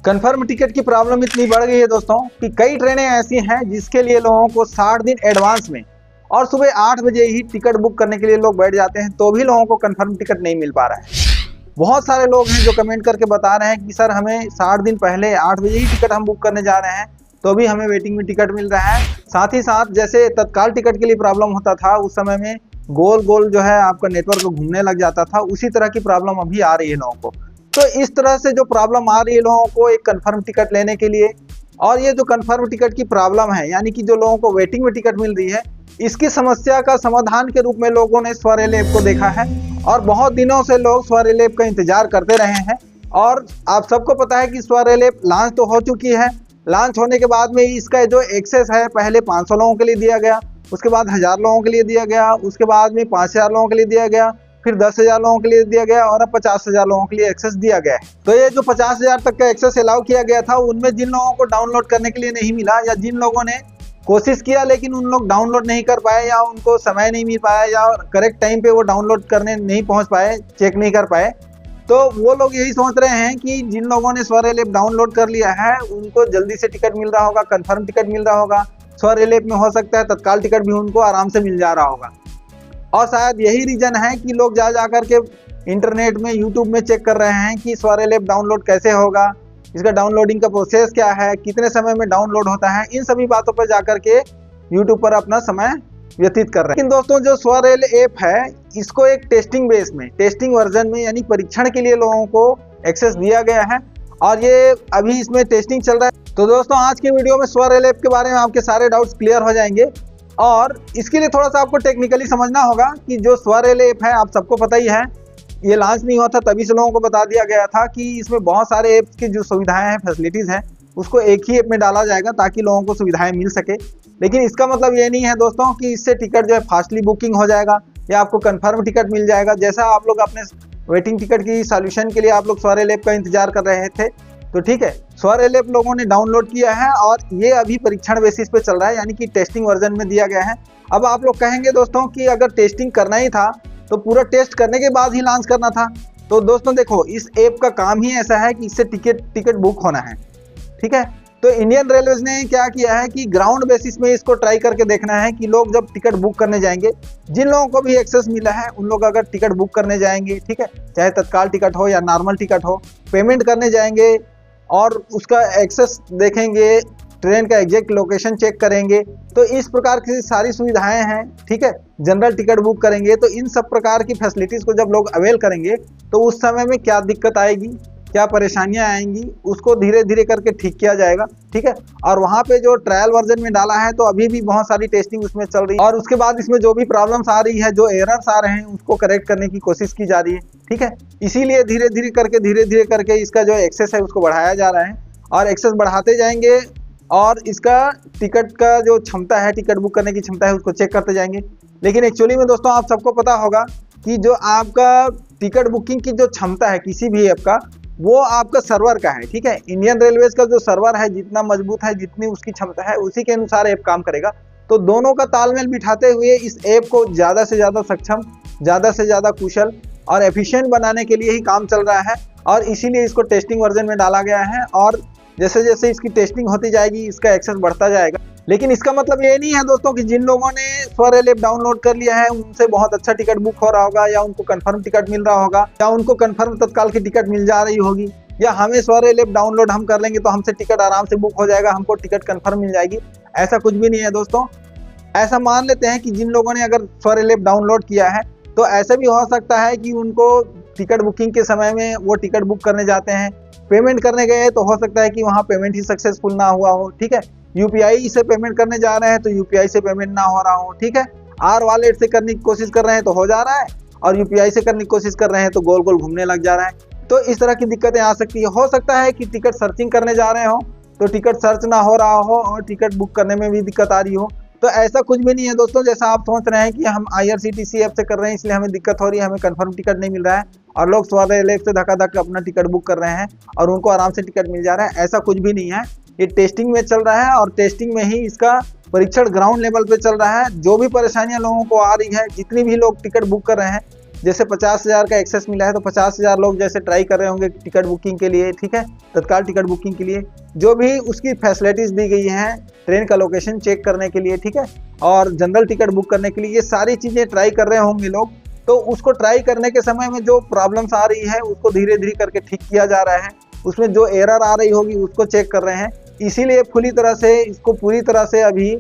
Confirm ticket की problem इतनी बढ़ गई है दोस्तों कि कई ट्रेनें ऐसी हैं जिसके लिए लोगों को 60 दिन एडवांस में और सुबह 8 बजे ही टिकट बुक करने के लिए लोग बैठ जाते हैं, तो भी लोगों को कंफर्म टिकट नहीं मिल पा रहा है। बहुत सारे लोग हैं जो कमेंट करके बता रहे हैं कि सर हमें 60 दिन पहले 8 बजे ही टिकट हम बुक करने जा रहे हैं, तो भी हमें वेटिंग में टिकट मिल रहा है। साथ ही साथ जैसे तत्काल टिकट के लिए प्रॉब्लम होता था उस समय में गोल गोल जो है आपका नेटवर्क घूमने लग जाता था, उसी तरह की प्रॉब्लम अभी आ रही है लोगों को। तो इस तरह से जो प्रॉब्लम आ रही है लोगों को एक कंफर्म टिकट लेने के लिए, और ये जो कंफर्म टिकट की प्रॉब्लम है यानी कि जो लोगों को वेटिंग में टिकट मिल रही है, इसकी समस्या का समाधान के रूप में लोगों ने स्वरेल ऐप को देखा है और बहुत दिनों से लोग स्वरेल ऐप का इंतजार करते रहे हैं। और आप सबको पता है कि स्वरेल ऐप लॉन्च तो हो चुकी है। लॉन्च होने के बाद में इसका जो एक्सेस है पहले 500 लोगों के लिए दिया गया, उसके बाद 1000 लोगों के लिए दिया गया, उसके बाद में 5000 लोगों के लिए दिया गया, फिर 10,000 लोगों के लिए दिया गया और अब 50,000 लोगों के लिए एक्सेस दिया गया है। तो ये जो 50,000 तक का एक्सेस अलाउ किया गया था, उनमें जिन लोगों को डाउनलोड करने के लिए नहीं मिला या जिन लोगों ने कोशिश किया लेकिन उन लोग डाउनलोड नहीं कर पाए या उनको समय नहीं मिल पाया या करेक्ट टाइम पे वो डाउनलोड करने नहीं पहुंच पाए, चेक नहीं कर पाए, तो वो लोग यही सोच रहे हैं कि जिन लोगों ने स्वरेल ऐप डाउनलोड कर लिया है उनको जल्दी से टिकट मिल रहा होगा, कंफर्म टिकट मिल रहा होगा। स्वरेल ऐप में हो सकता है तत्काल टिकट भी उनको आराम से मिल जा रहा होगा। और शायद यही रीजन है कि लोग जा करके इंटरनेट में यूट्यूब में चेक कर रहे हैं कि स्वरेल ऐप डाउनलोड कैसे होगा, इसका डाउनलोडिंग का प्रोसेस क्या है, कितने समय में डाउनलोड होता है, इन सभी बातों पर जाकर के यूट्यूब पर अपना समय व्यतीत कर रहे हैं। लेकिन दोस्तों जो स्वरेल ऐप है इसको एक टेस्टिंग बेस में, टेस्टिंग वर्जन में यानी परीक्षण के लिए लोगों को एक्सेस दिया गया है और ये अभी इसमें टेस्टिंग चल रहा है। तो दोस्तों आज की वीडियो में स्वरेल ऐप के बारे में आपके सारे डाउट्स क्लियर हो जाएंगे और इसके लिए थोड़ा सा आपको टेक्निकली समझना होगा कि जो स्वरेल ऐप है आप सबको पता ही है, ये लॉन्च नहीं हुआ था तभी से लोगों को बता दिया गया था कि इसमें बहुत सारे ऐप्स की जो सुविधाएं हैं, फैसिलिटीज़ हैं, उसको एक ही ऐप में डाला जाएगा ताकि लोगों को सुविधाएं मिल सके। लेकिन इसका मतलब ये नहीं है दोस्तों कि इससे टिकट जो है फास्टली बुकिंग हो जाएगा या आपको कंफर्म टिकट मिल जाएगा। जैसा आप लोग अपने वेटिंग टिकट की सॉल्यूशन के लिए आप लोग स्वरेल ऐप का इंतजार कर रहे थे, तो ठीक है, स्वरेल ऐप लोगों ने डाउनलोड किया है और ये अभी परीक्षण बेसिस पे चल रहा है यानी कि टेस्टिंग वर्जन में दिया गया है। अब आप लोग कहेंगे दोस्तों कि अगर टेस्टिंग करना ही था तो पूरा टेस्ट करने के बाद ही लॉन्च करना था। तो दोस्तों देखो, इस ऐप का काम ही ऐसा है कि इससे टिकट बुक होना है, ठीक है। तो इंडियन रेलवेज ने क्या किया है कि ग्राउंड बेसिस में इसको ट्राई करके देखना है कि लोग जब टिकट बुक करने जाएंगे, जिन लोगों को भी एक्सेस मिला है उन लोग अगर टिकट बुक करने जाएंगे, ठीक है, चाहे तत्काल टिकट हो या नॉर्मल टिकट हो, पेमेंट करने जाएंगे और उसका एक्सेस देखेंगे, ट्रेन का एग्जैक्ट लोकेशन चेक करेंगे, तो इस प्रकार की सारी सुविधाएं हैं, ठीक है। जनरल टिकट बुक करेंगे तो इन सब प्रकार की फैसिलिटीज़ को जब लोग अवेल करेंगे तो उस समय में क्या दिक्कत आएगी, क्या परेशानियां आएंगी, उसको धीरे धीरे करके ठीक किया जाएगा, ठीक है। और वहाँ पे जो ट्रायल वर्जन में डाला है तो अभी भी बहुत सारी टेस्टिंग उसमें चल रही है और उसके बाद इसमें जो भी प्रॉब्लम्स आ रही है, जो एरर्स आ रहे हैं, उसको करेक्ट करने की कोशिश की जा रही है, ठीक है। इसीलिए धीरे धीरे करके इसका जो एक्सेस है उसको बढ़ाया जा रहा है और एक्सेस बढ़ाते जाएंगे और इसका टिकट का जो क्षमता है, टिकट बुक करने की क्षमता है, उसको चेक करते जाएंगे। लेकिन एक्चुअली में दोस्तों आप सबको पता होगा कि जो आपका टिकट बुकिंग की जो क्षमता है किसी भी ऐप का, वो आपका सर्वर का है, ठीक है। इंडियन रेलवेज का जो सर्वर है जितना मजबूत है, जितनी उसकी क्षमता है, उसी के अनुसार ऐप काम करेगा। तो दोनों का तालमेल बिठाते हुए इस ऐप को ज़्यादा से ज़्यादा सक्षम, ज़्यादा से ज़्यादा कुशल और एफिशिएंट बनाने के लिए ही काम चल रहा है और इसीलिए इसको टेस्टिंग वर्जन में डाला गया है और जैसे जैसे इसकी टेस्टिंग होती जाएगी इसका एक्सेस बढ़ता जाएगा। लेकिन इसका मतलब ये नहीं है दोस्तों कि जिन लोगों ने स्वरेल ऐप डाउनलोड कर लिया है उनसे बहुत अच्छा टिकट बुक हो रहा होगा या उनको कंफर्म टिकट मिल रहा होगा या उनको कंफर्म तत्काल की टिकट मिल जा रही होगी या हमें स्वरेल ऐप डाउनलोड हम कर लेंगे तो हमसे टिकट आराम से बुक हो जाएगा, हमको टिकट कंफर्म मिल जाएगी। ऐसा कुछ भी नहीं है दोस्तों। ऐसा मान लेते हैं कि जिन लोगों ने अगर स्वरेल ऐप डाउनलोड किया है तो ऐसा भी हो सकता है कि उनको टिकट बुकिंग के समय में वो टिकट बुक करने जाते हैं, पेमेंट करने गए तो हो सकता है कि वहाँ पेमेंट ही सक्सेसफुल ना हुआ हो, ठीक है। यूपीआई से पेमेंट करने जा रहे हैं तो यूपीआई से पेमेंट ना हो रहा हो, ठीक है। आर वॉलेट से करने की कोशिश कर रहे हैं तो हो जा रहा है और यूपीआई से करने की कोशिश कर रहे हैं तो गोल गोल घूमने लग जा रहा है। तो इस तरह की दिक्कतें आ सकती है। हो सकता है कि टिकट सर्चिंग करने जा रहे हो तो टिकट सर्च ना हो रहा हो और टिकट बुक करने में भी दिक्कत आ रही हो। तो ऐसा कुछ भी नहीं है दोस्तों, जैसा आप सोच रहे हैं कि हम IRCTC ऐप से कर रहे हैं इसलिए हमें दिक्कत हो रही है, हमें कंफर्म टिकट नहीं मिल रहा है और लोग स्वरेल ऐप से धक्का अपना टिकट बुक कर रहे हैं और उनको आराम से टिकट मिल जा रहा है। ऐसा कुछ भी नहीं है, ये टेस्टिंग में चल रहा है और टेस्टिंग में ही इसका परीक्षण ग्राउंड लेवल पे चल रहा है। जो भी परेशानियां लोगों को आ रही है, जितनी भी लोग टिकट बुक कर रहे हैं, जैसे 50,000 का एक्सेस मिला है तो 50,000 लोग जैसे ट्राई कर रहे होंगे टिकट बुकिंग के लिए, ठीक है, तत्काल टिकट बुकिंग के लिए, जो भी उसकी फैसिलिटीज़ दी गई हैं ट्रेन का लोकेशन चेक करने के लिए, ठीक है, और जनरल टिकट बुक करने के लिए, ये सारी चीज़ें ट्राई कर रहे होंगे लोग। तो उसको ट्राई करने के समय में जो प्रॉब्लम्स आ रही है उसको धीरे धीरे करके ठीक किया जा रहा है, उसमें जो एरर आ रही होगी उसको चेक कर रहे हैं। इसीलिए पूरी तरह से इसको पूरी तरह से अभी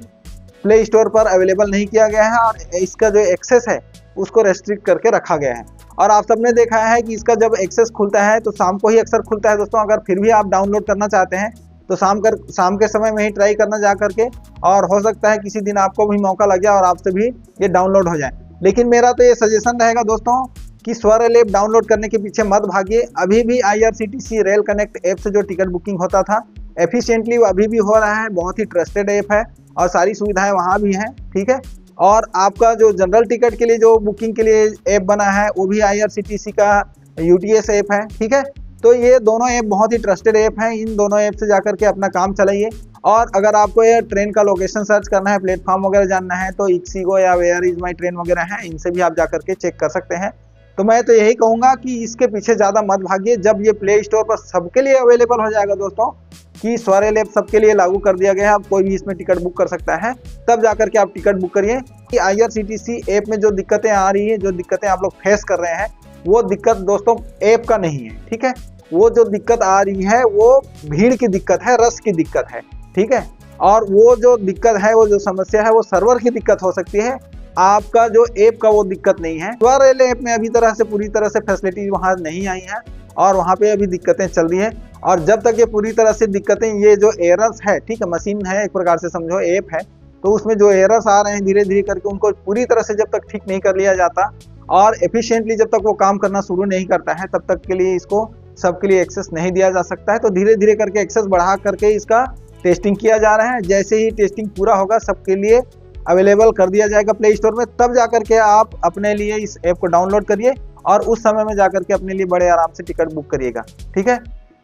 प्ले स्टोर पर अवेलेबल नहीं किया गया है और इसका जो एक्सेस है उसको रेस्ट्रिक्ट करके रखा गया है। और आप सबने देखा है कि इसका जब एक्सेस खुलता है तो शाम को ही अक्सर खुलता है दोस्तों। अगर फिर भी आप डाउनलोड करना चाहते हैं तो शाम के समय में ही ट्राई करना जा करके, और हो सकता है किसी दिन आपको भी मौका लग जाए और आपसे भी ये डाउनलोड हो जाए। लेकिन मेरा तो ये सजेशन रहेगा दोस्तों कि स्वरेल ऐप डाउनलोड करने के पीछे मत भागिए। अभी भी IRCTC रेल कनेक्ट ऐप से जो टिकट बुकिंग होता था एफिशिएंटली वो अभी भी हो रहा है, बहुत ही ट्रस्टेड ऐप है और सारी सुविधाएं वहाँ भी हैं, ठीक है। और आपका जो जनरल टिकट के लिए जो बुकिंग के लिए ऐप बना है वो भी IRCTC का UTS ऐप है, ठीक है। तो ये दोनों ऐप बहुत ही ट्रस्टेड ऐप हैं, इन दोनों ऐप से जाकर के अपना काम चलाइए। और अगर आपको ये ट्रेन का लोकेशन सर्च करना है, प्लेटफॉर्म वगैरह जानना है तो इक्सिगो या वेयर इज माई ट्रेन वगैरह हैं, इनसे भी आप जाकर के चेक कर सकते हैं। तो मैं तो यही कहूँगा कि इसके पीछे ज़्यादा मत भागिए। जब ये प्ले स्टोर पर सबके लिए अवेलेबल हो जाएगा दोस्तों कि स्वरेल ऐप सबके लिए लागू कर दिया गया है, अब कोई भी इसमें टिकट बुक कर सकता है, तब जाकर के आप टिकट बुक करिए। कि IRCTC ऐप में जो दिक्कतें आ रही है, जो दिक्कतें आप लोग फेस कर रहे हैं, वो दिक्कत दोस्तों ऐप का नहीं है, ठीक है। वो जो दिक्कत आ रही है वो भीड़ की दिक्कत है, रश की दिक्कत है, ठीक है। और वो जो दिक्कत है, वो जो समस्या है, वो सर्वर की दिक्कत हो सकती है, आपका जो ऐप का वो दिक्कत नहीं है। स्वरेल ऐप में अभी पूरी तरह से फैसिलिटी वहाँ नहीं आई है और वहाँ पे अभी दिक्कतें चल रही है। और जब तक ये पूरी तरह से दिक्कतें, ये जो एरर्स है, ठीक है, मशीन है एक प्रकार से समझो, ऐप है, तो उसमें जो एरर्स आ रहे हैं धीरे धीरे करके उनको पूरी तरह से जब तक ठीक नहीं कर लिया जाता और एफिशिएंटली जब तक वो काम करना शुरू नहीं करता है, तब तक के लिए इसको सबके लिए एक्सेस नहीं दिया जा सकता है। तो धीरे धीरे करके एक्सेस बढ़ा करके इसका टेस्टिंग किया जा रहा है। जैसे ही टेस्टिंग पूरा होगा सबके लिए अवेलेबल कर दिया जाएगा प्ले स्टोर में, तब जाकर के आप अपने लिए इस ऐप को डाउनलोड करिए और उस समय में जाकर के अपने लिए बड़े आराम से टिकट बुक करिएगा, ठीक है।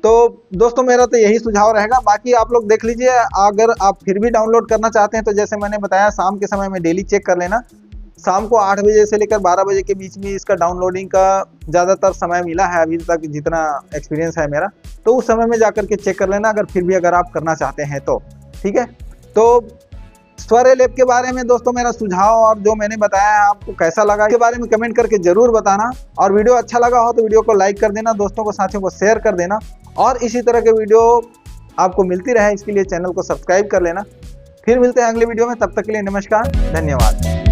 तो दोस्तों मेरा तो यही सुझाव रहेगा। बाकी आप लोग देख लीजिए, अगर आप फिर भी डाउनलोड करना चाहते हैं तो जैसे मैंने बताया शाम के समय में डेली चेक कर लेना। शाम को 8 बजे से लेकर 12 बजे के बीच में इसका डाउनलोडिंग का ज़्यादातर समय मिला है अभी तक, जितना एक्सपीरियंस है मेरा, तो उस समय में जाकर के चेक कर लेना अगर फिर भी अगर आप करना चाहते हैं तो, ठीक है। तो स्वरेल ऐप के बारे में दोस्तों मेरा सुझाव और जो मैंने बताया है आपको कैसा लगा, इसके बारे में कमेंट करके जरूर बताना। और वीडियो अच्छा लगा हो तो वीडियो को लाइक कर देना, दोस्तों को साथियों को शेयर कर देना और इसी तरह के वीडियो आपको मिलती रहे इसके लिए चैनल को सब्सक्राइब कर लेना। फिर मिलते हैं अगले वीडियो में, तब तक के लिए नमस्कार, धन्यवाद।